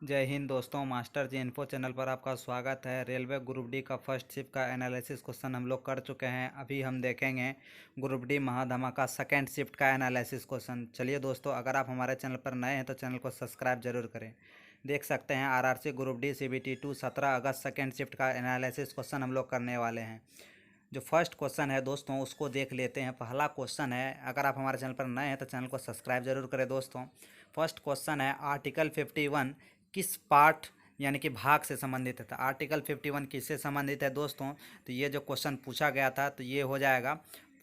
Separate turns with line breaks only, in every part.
जय हिंद दोस्तों, मास्टर जी info channel पर आपका स्वागत है। रेलवे ग्रुप डी का फर्स्ट शिफ्ट का एनालिसिस क्वेश्चन हम लोग कर चुके हैं। अभी हम देखेंगे ग्रुप डी महाधमाका सेकंड शिफ्ट का एनालिसिस क्वेश्चन। चलिए दोस्तों, अगर आप हमारे चैनल पर नए हैं तो चैनल को सब्सक्राइब जरूर करें। देख सकते हैं आरआरसी ग्रुप डी सीबीटी 2 17 अगस्त सेकेंड शिफ्ट का एनालिसिस क्वेश्चन हम लोग करने वाले हैं। जो फर्स्ट क्वेश्चन है दोस्तों उसको देख लेते हैं। पहला क्वेश्चन है, अगर आप हमारे चैनल पर नए हैं तो चैनल को सब्सक्राइब जरूर करें दोस्तों। फर्स्ट क्वेश्चन है, आर्टिकल 51 किस पार्ट यानी कि भाग से संबंधित है। तो आर्टिकल 51 किससे संबंधित है दोस्तों? तो ये जो क्वेश्चन पूछा गया था तो ये हो जाएगा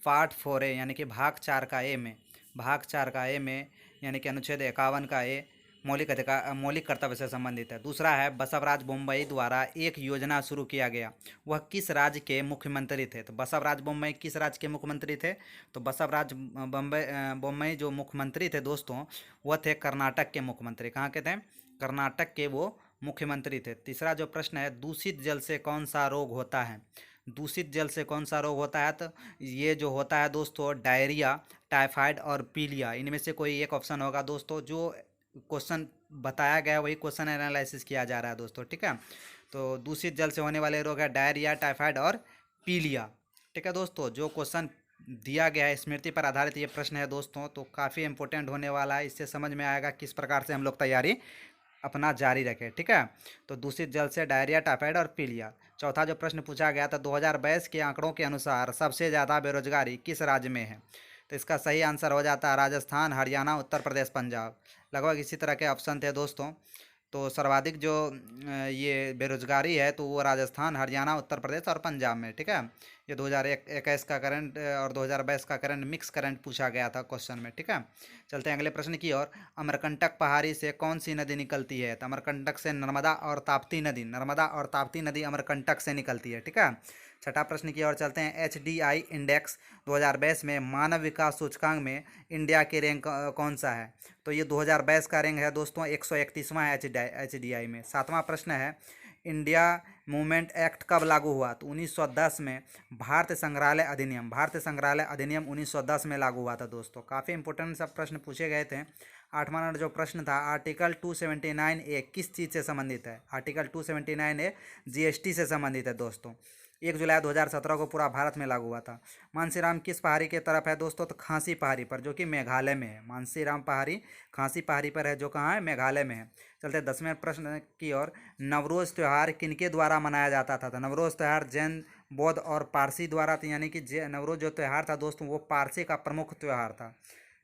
पार्ट 4A यानी कि भाग 4 का ए में। भाग 4 का ए में यानी कि अनुच्छेद 51 का ए मौलिक कर्तव्य से संबंधित है। दूसरा है, बसवराज बोम्मई द्वारा एक योजना शुरू किया गया, वह किस राज्य के मुख्यमंत्री थे। तो बसवराज बोम्मई किस राज्य के मुख्यमंत्री थे? तो बसवराज बोम्मई जो मुख्यमंत्री थे दोस्तों वह थे कर्नाटक के मुख्यमंत्री। कहाँ के थे? कर्नाटक के वो मुख्यमंत्री थे। तीसरा जो प्रश्न है, दूषित जल से कौन सा रोग होता है? दूषित जल से कौन सा रोग होता है? तो ये जो होता है दोस्तों डायरिया, टाइफाइड और पीलिया, इनमें से कोई एक ऑप्शन होगा दोस्तों। जो क्वेश्चन बताया गया वही क्वेश्चन एनालिसिस किया जा रहा है दोस्तों, ठीक है। तो दूषित जल से होने वाले रोग है डायरिया, टाइफाइड और पीलिया, ठीक है दोस्तों। जो क्वेश्चन दिया गया है स्मृति पर आधारित ये प्रश्न है दोस्तों, तो काफ़ी इंपॉर्टेंट होने वाला है। इससे समझ में आएगा किस प्रकार से हम लोग तैयारी अपना जारी रखें, ठीक है। तो दूषित जल से डायरिया, टाइफाइड और पीलिया। चौथा जो प्रश्न पूछा गया था, 2022 के आंकड़ों के अनुसार सबसे ज़्यादा बेरोजगारी किस राज्य में है? तो इसका सही आंसर हो जाता है राजस्थान, हरियाणा, उत्तर प्रदेश, पंजाब। लगभग इसी तरह के ऑप्शन थे दोस्तों। तो सर्वाधिक जो ये बेरोजगारी है तो वो राजस्थान, हरियाणा, उत्तर प्रदेश और पंजाब में, ठीक है। ये 2021 का करंट और 2022 का करंट मिक्स करंट पूछा गया था क्वेश्चन में, ठीक है। चलते हैं अगले प्रश्न की ओर। अमरकंटक पहाड़ी से कौन सी नदी निकलती है? तो अमरकंटक से नर्मदा और ताप्ती नदी, नर्मदा और ताप्ती नदी अमरकंटक से निकलती है, ठीक है। छठा प्रश्न की ओर चलते हैं। HDI इंडेक्स 2022 में मानव विकास सूचकांक में इंडिया के रैंक कौन सा है? तो ये 2022 का रैंक है दोस्तों 131वां HDI में। सातवां प्रश्न है, इंडिया मूवमेंट एक्ट कब लागू हुआ? तो 1910 में। भारतीय संग्रहालय अधिनियम, भारतीय संग्रहालय अधिनियम 1910 में लागू हुआ था दोस्तों। काफ़ी इंपॉर्टेंट सब प्रश्न पूछे गए थे। आठवां नंबर जो प्रश्न था, आर्टिकल 279A किस चीज़ से संबंधित है? आर्टिकल 279A GST से संबंधित है दोस्तों। 1 जुलाई 2017 को पूरा भारत में लागू हुआ था। मानसीराम किस पहाड़ी के तरफ है दोस्तों? तो खांसी पहाड़ी पर, जो कि मेघालय में है। मानसीराम पहाड़ी खांसी पहाड़ी पर है, जो कहाँ है? मेघालय में है। चलते 10वें प्रश्न की ओर। नवरोज़ त्यौहार किनके द्वारा मनाया जाता था? तो नवरोज़ त्यौहार जैन, बौद्ध और पारसी द्वारा था, यानी कि नवरोज़ जो त्यौहार था दोस्तों वो पारसी का प्रमुख त्यौहार था,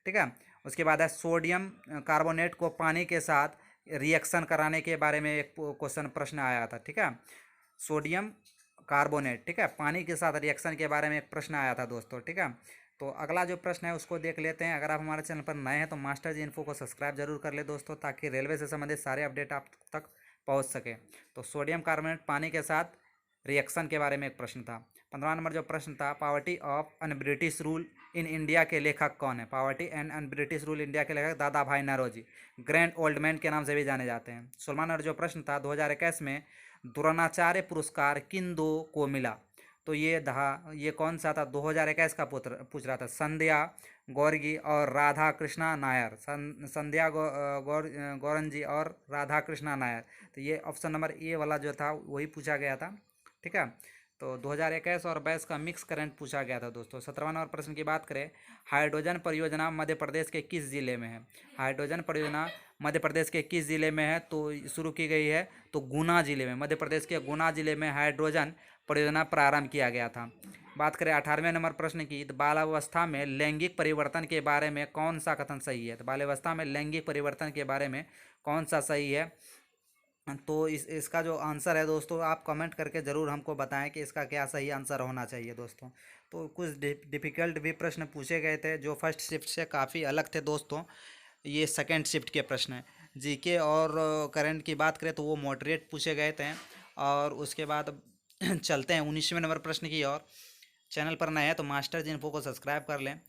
ठीक है। उसके बाद है, सोडियम कार्बोनेट को पानी के साथ रिएक्शन कराने के बारे में एक क्वेश्चन प्रश्न आया था, ठीक है। सोडियम कार्बोनेट, ठीक है, पानी के साथ रिएक्शन के बारे में एक प्रश्न आया था दोस्तों, ठीक है। तो अगला जो प्रश्न है उसको देख लेते हैं। अगर आप हमारे चैनल पर नए हैं तो मास्टर जी इन्फो को सब्सक्राइब जरूर कर ले दोस्तों, ताकि रेलवे से संबंधित सारे अपडेट आप तक पहुंच सके। तो सोडियम कार्बोनेट पानी के साथ रिएक्शन के बारे में एक प्रश्न था। 15वां नंबर जो प्रश्न था, poverty of un British rule in India के लेखक कौन है? Poverty and un British rule India के लेखक दादा भाई नौरोजी, ग्रैंड ओल्ड मैन के नाम से भी जाने जाते हैं। 16वां नंबर जो प्रश्न था, 2021 में द्रोणाचार्य पुरस्कार किन दो को मिला? तो ये कौन सा था? 2021 का पूछ रहा था। संध्या गौरगी और राधा कृष्णा नायर, संध्या गौरन जी और राधा कृष्णा नायर। तो ये ऑप्शन नंबर ए वाला जो था वही पूछा गया था, ठीक है। तो 2021 और 22 का मिक्स करंट पूछा गया था दोस्तों। 17वां नंबर प्रश्न की बात करें, हाइड्रोजन परियोजना मध्य प्रदेश के किस जिले में है? हाइड्रोजन परियोजना मध्य प्रदेश के किस जिले में है? तो शुरू की गई है तो गुना जिले में, मध्य प्रदेश के गुना जिले में हाइड्रोजन परियोजना प्रारंभ किया गया था। बात करें 18वें नंबर प्रश्न की, तो बालावस्था में लैंगिक परिवर्तन के बारे में कौन सा कथन सही है? तो बालावस्था में लैंगिक परिवर्तन के बारे में कौन सा सही है? तो इसका जो आंसर है दोस्तों आप कमेंट करके ज़रूर हमको बताएं कि इसका क्या सही आंसर होना चाहिए दोस्तों। तो कुछ डिफ़िकल्ट भी प्रश्न पूछे गए थे जो फर्स्ट शिफ्ट से काफ़ी अलग थे दोस्तों। ये सेकंड शिफ्ट के प्रश्न हैं। जीके और करंट की बात करें तो वो मॉडरेट पूछे गए थे। और उसके बाद चलते हैं 19वें नंबर प्रश्न की ओर। चैनल पर नए हैं तो मास्टर जी इन्फो को सब्सक्राइब कर लें।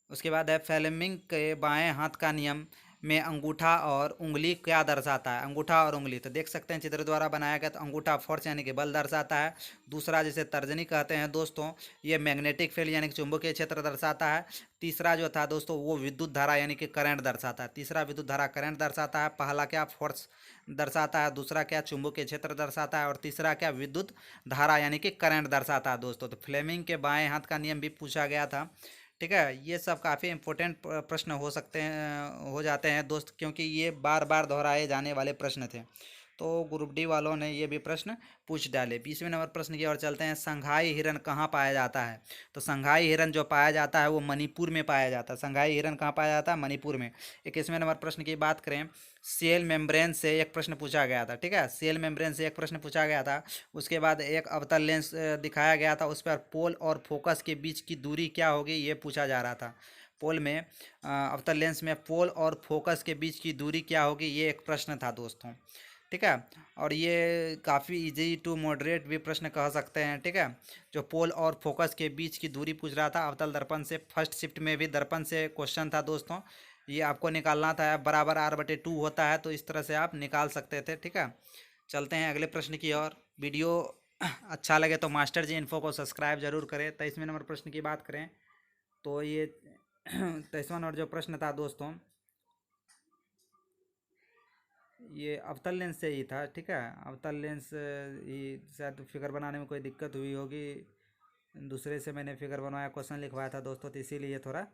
उसके बाद है, फ्लेमिंग के बाएं हाथ का नियम में अंगूठा और उंगली क्या दर्शाता है? अंगूठा और उंगली तो देख सकते हैं चित्र द्वारा बनाया गया, तो अंगूठा फोर्स यानी कि बल दर्शाता है। दूसरा जिसे तर्जनी कहते हैं दोस्तों, ये मैग्नेटिक फील्ड यानी कि चुंबकीय क्षेत्र दर्शाता है। तीसरा जो था दोस्तों वो विद्युत धारा यानी कि करंट दर्शाता है। तीसरा विद्युत धारा करंट दर्शाता है। पहला क्या फोर्स दर्शाता है, दूसरा क्या चुंबकीय क्षेत्र दर्शाता है, और तीसरा क्या विद्युत धारा यानी कि करंट दर्शाता है दोस्तों। तो फ्लेमिंग के बाएं हाथ का नियम भी पूछा गया था। ठीक है, ये सब काफ़ी इंपॉर्टेंट प्रश्न हो सकते हैं, हो जाते हैं दोस्त, क्योंकि ये बार बार दोहराए जाने वाले प्रश्न थे। तो ग्रुप डी वालों ने ये भी प्रश्न पूछ डाले। 20वें नंबर प्रश्न की ओर चलते हैं। संघाई हिरन कहाँ पाया जाता है? तो संघाई हिरन जो पाया जाता है वो मणिपुर में पाया जाता है। संघाई हिरन कहाँ पाया जाता है? मणिपुर में। 21वें नंबर प्रश्न की बात करें, सेल मेम्ब्रेन से एक प्रश्न पूछा गया था। ठीक है, सेल मेम्ब्रेन से एक प्रश्न पूछा गया था। उसके बाद एक अवतल लेंस दिखाया गया था, उस पर पोल और फोकस के बीच की दूरी क्या होगी ये पूछा जा रहा था। पोल में अवतल लेंस में पोल और फोकस के बीच की दूरी क्या होगी, ये एक प्रश्न था दोस्तों। ठीक है, और ये काफ़ी इजी टू मॉडरेट भी प्रश्न कह सकते हैं। ठीक है, जो पोल और फोकस के बीच की दूरी पूछ रहा था अवतल दर्पण से। फर्स्ट शिफ्ट में भी दर्पण से क्वेश्चन था दोस्तों, ये आपको निकालना था। बराबर r/2 होता है, तो इस तरह से आप निकाल सकते थे। ठीक है, चलते हैं अगले प्रश्न की ओर। वीडियो अच्छा लगे तो मास्टर जी इन्फो को सब्सक्राइब जरूर करें। 23वें नंबर प्रश्न की बात करें तो ये 23वां नंबर जो प्रश्न था दोस्तों, ये अवतल लेंस से ही था। ठीक है, अवतल लेंस ही शायद फिगर बनाने में कोई दिक्कत हुई होगी, दूसरे से मैंने फिगर बनवाया, क्वेश्चन लिखवाया था दोस्तों, तो इसीलिए थोड़ा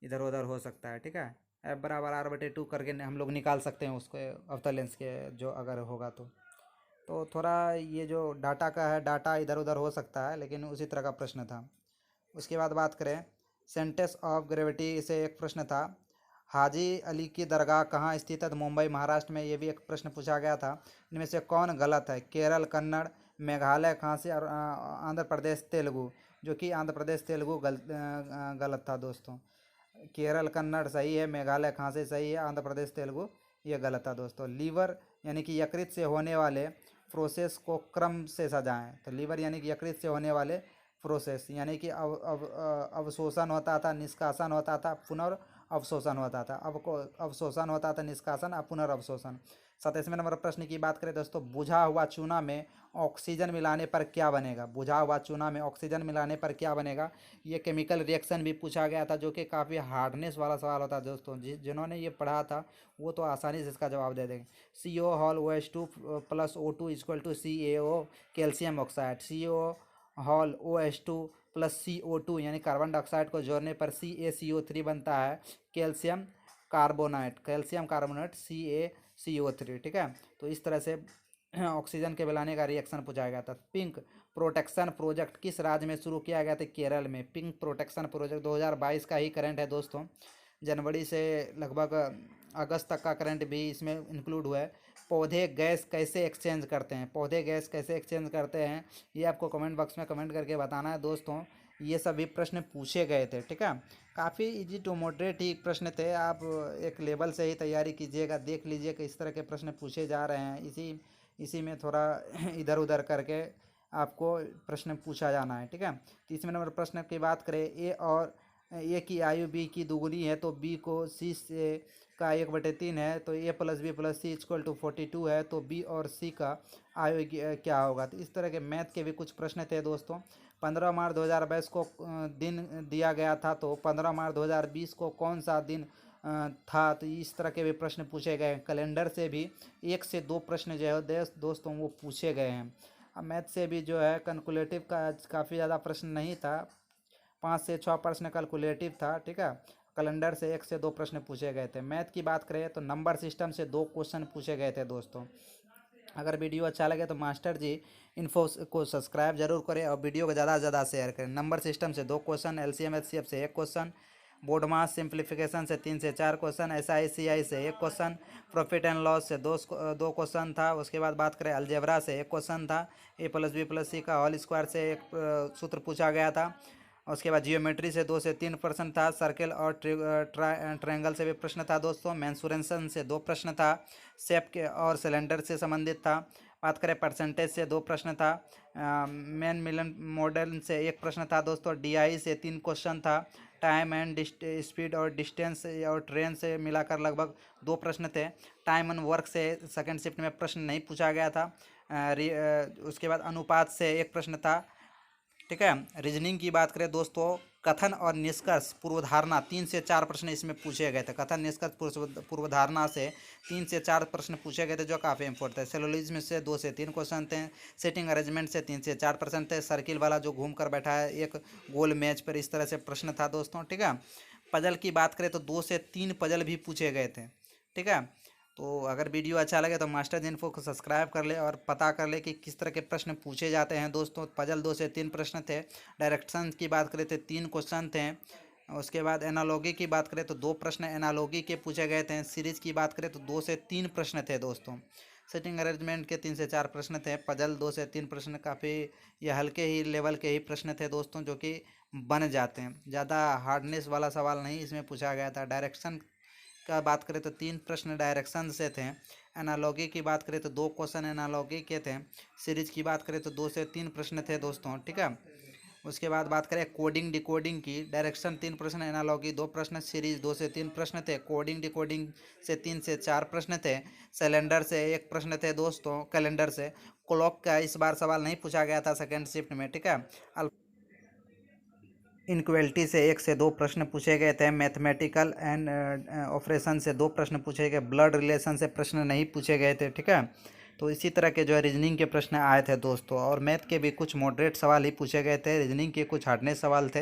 इधर उधर हो सकता है। ठीक है, F = r/2 करके हम लोग निकाल सकते हैं उसको, अवतल लेंस के जो अगर होगा तो थोड़ा ये जो डाटा का है, डाटा इधर उधर हो सकता है, लेकिन उसी तरह का प्रश्न था। उसके बाद बात करें, सेंटर ऑफ ग्रेविटी से एक प्रश्न था। हाजी अली की दरगाह कहाँ स्थित है? तो मुंबई महाराष्ट्र में। ये भी एक प्रश्न पूछा गया था। इनमें से कौन गलत है? केरल, कन्नड़, मेघालय, खांसी और आंध्र प्रदेश तेलुगु, जो कि आंध्र प्रदेश तेलुगु गलत था दोस्तों। केरल कन्नड़ सही है, मेघालय खांसी सही है, आंध्र प्रदेश तेलुगु ये गलत था दोस्तों। लीवर यानी कि यकृत से होने वाले प्रोसेस को क्रम से सजाएं। तो लीवर यानी कि यकृत से होने वाले प्रोसेस यानी कि अवशोषण होता था, निष्कासन होता था, पुनर्अवशोषण होता था। अवशोषण होता था, निष्कासन और पुनर्अवशोषण। 27वें नंबर प्रश्न की बात करें दोस्तों, बुझा हुआ चूना में ऑक्सीजन मिलाने पर क्या बनेगा? बुझा हुआ चूना में ऑक्सीजन मिलाने पर क्या बनेगा? ये केमिकल रिएक्शन भी पूछा गया था, जो कि काफ़ी हार्डनेस वाला सवाल होता है दोस्तों। जिन्होंने ये पढ़ा था वो तो आसानी से इसका जवाब दे देंगे। CO H2 + O2 = CaO calcium oxide. COH2 + CO2 यानी कार्बन डाइऑक्साइड को जोड़ने पर CaCO3 बनता है, calcium carbonate. Calcium carbonate CaCO3। ठीक है, तो इस तरह से ऑक्सीजन के मिलाने का रिएक्शन पूछा गया था। पिंक प्रोटेक्शन प्रोजेक्ट किस राज्य में शुरू किया गया था? केरल में। पिंक प्रोटेक्शन प्रोजेक्ट 2022 का ही करंट है दोस्तों। जनवरी से लगभग अगस्त तक का करंट भी इसमें इंक्लूड हुआ है। पौधे गैस कैसे एक्सचेंज करते हैं? पौधे गैस कैसे एक्सचेंज करते हैं ये आपको कमेंट बॉक्स में कमेंट करके बताना है दोस्तों। ये सभी प्रश्न पूछे गए थे। ठीक है, काफ़ी इजी टू मॉडरेट ही प्रश्न थे। आप एक लेवल से ही तैयारी कीजिएगा, देख लीजिए कि इस तरह के प्रश्न पूछे जा रहे हैं। इसी में थोड़ा इधर उधर करके आपको प्रश्न पूछा जाना है। ठीक है, 30वें नंबर प्रश्न की बात करें, ए की आयु बी की दोगुनी है तो बी को सी से का 1/3 है, तो A + B + C = 42 है, तो बी और सी का आयु क्या होगा? तो इस तरह के मैथ के भी कुछ प्रश्न थे दोस्तों। 15 मार्च 2022 को दिन दिया गया था, तो 15 मार्च 2020 को कौन सा दिन था? तो इस तरह के भी प्रश्न पूछे गए। कैलेंडर से भी 1 से 2 प्रश्न जो है दोस्तों वो पूछे गए हैं। अब मैथ से भी जो है कैलकुलेटिव का काफ़ी ज़्यादा प्रश्न नहीं था, 5 से 6 प्रश्न कैलकुलेटिव था। ठीक है, कैलेंडर से 1 से 2 प्रश्न पूछे गए थे। मैथ की बात करें तो नंबर सिस्टम से 2 क्वेश्चन पूछे गए थे दोस्तों। अगर वीडियो अच्छा लगे तो मास्टर जी इन्फो को सब्सक्राइब जरूर करें और वीडियो को ज़्यादा से ज़्यादा शेयर करें। नंबर सिस्टम से 2 क्वेश्चन, LCM HCF से 1 क्वेश्चन, बोर्ड मास सिंप्लीफिकेशन से 3 से 4 क्वेश्चन, SI CI से 1 क्वेश्चन, प्रॉफिट एंड लॉस से 2 क्वेश्चन था। उसके बाद बात करें अलजेब्रा से 1 क्वेश्चन था। A + B + C² से एक सूत्र पूछा गया था। उसके बाद जियोमेट्री से 2 से 3 प्रश्न था। सर्कल और ट्रायंगल से भी प्रश्न था दोस्तों। मेंसुरेशन से 2 प्रश्न था। शेप के और सिलेंडर से संबंधित था। बात करें परसेंटेज से 2 प्रश्न था। मेन मिलन मॉडल से 1 प्रश्न था दोस्तों। DI से 3 क्वेश्चन था। टाइम एंड स्पीड और डिस्टेंस और ट्रेन से मिलाकर लगभग 2 प्रश्न थे। टाइम एंड वर्क से सेकंड शिफ्ट में प्रश्न नहीं पूछा गया था। उसके बाद अनुपात से एक प्रश्न था। ठीक है, रीजनिंग की बात करें दोस्तों, कथन और निष्कर्ष पूर्वधारणा 3 से 4 प्रश्न इसमें पूछे गए थे। कथन निष्कर्ष पूर्वधारणा से 3 से 4 प्रश्न पूछे गए थे, जो काफ़ी इंपॉर्टेंट है। सेलोलिज्म से 2 से 3 क्वेश्चन थे। सेटिंग अरेंजमेंट से 3 से 4 प्रश्न थे। सर्किल वाला जो घूम कर बैठा है एक गोल मैच पर, इस तरह से प्रश्न था दोस्तों। ठीक है, पजल की बात करें तो 2 से 3 पजल भी पूछे गए थे। ठीक है, तो अगर वीडियो अच्छा लगे तो मास्टर्स इन्फो को सब्सक्राइब कर ले और पता कर ले कि किस तरह के प्रश्न पूछे जाते हैं दोस्तों। पजल 2 से 3 प्रश्न थे। डायरेक्शन की बात करें तो 3 क्वेश्चन थे। उसके बाद एनालॉगी की बात करें तो 2 प्रश्न एनालॉगी के पूछे गए थे। सीरीज की बात करें तो 2 से 3 प्रश्न थे दोस्तों। सेटिंग अरेंजमेंट के 3 से 4 प्रश्न थे। पजल 2 से 3 प्रश्न काफ़ी ये हल्के ही लेवल के ही प्रश्न थे दोस्तों, जो कि बन जाते हैं। ज़्यादा हार्डनेस वाला सवाल नहीं इसमें पूछा गया था। डायरेक्शन का बात करें तो 3 प्रश्न डायरेक्शन से थे। एनालॉगी की बात करें तो 2 क्वेश्चन एनालॉगी के थे। सीरीज की बात करें तो 2 से 3 प्रश्न थे दोस्तों। ठीक है, उसके बाद बात करें कोडिंग डिकोडिंग की, डायरेक्शन 3 प्रश्न, एनालॉगी 2 प्रश्न, सीरीज 2 से 3 प्रश्न थे। कोडिंग डिकोडिंग से 3 से 4 प्रश्न थे। सिलेंडर से 1 प्रश्न थे दोस्तों। कैलेंडर से क्लॉक का इस बार सवाल नहीं पूछा गया था सेकेंड शिफ्ट में। ठीक है, इनक्वलिटी से 1 से 2 प्रश्न पूछे गए थे। मैथमेटिकल एंड ऑपरेशन से 2 प्रश्न पूछे गए। ब्लड रिलेशन से प्रश्न नहीं पूछे गए थे। ठीक है, तो इसी तरह के जो है रीजनिंग के प्रश्न आए थे दोस्तों। और मैथ के भी कुछ मॉडरेट सवाल ही पूछे गए थे। रीजनिंग के कुछ हार्डनेस सवाल थे।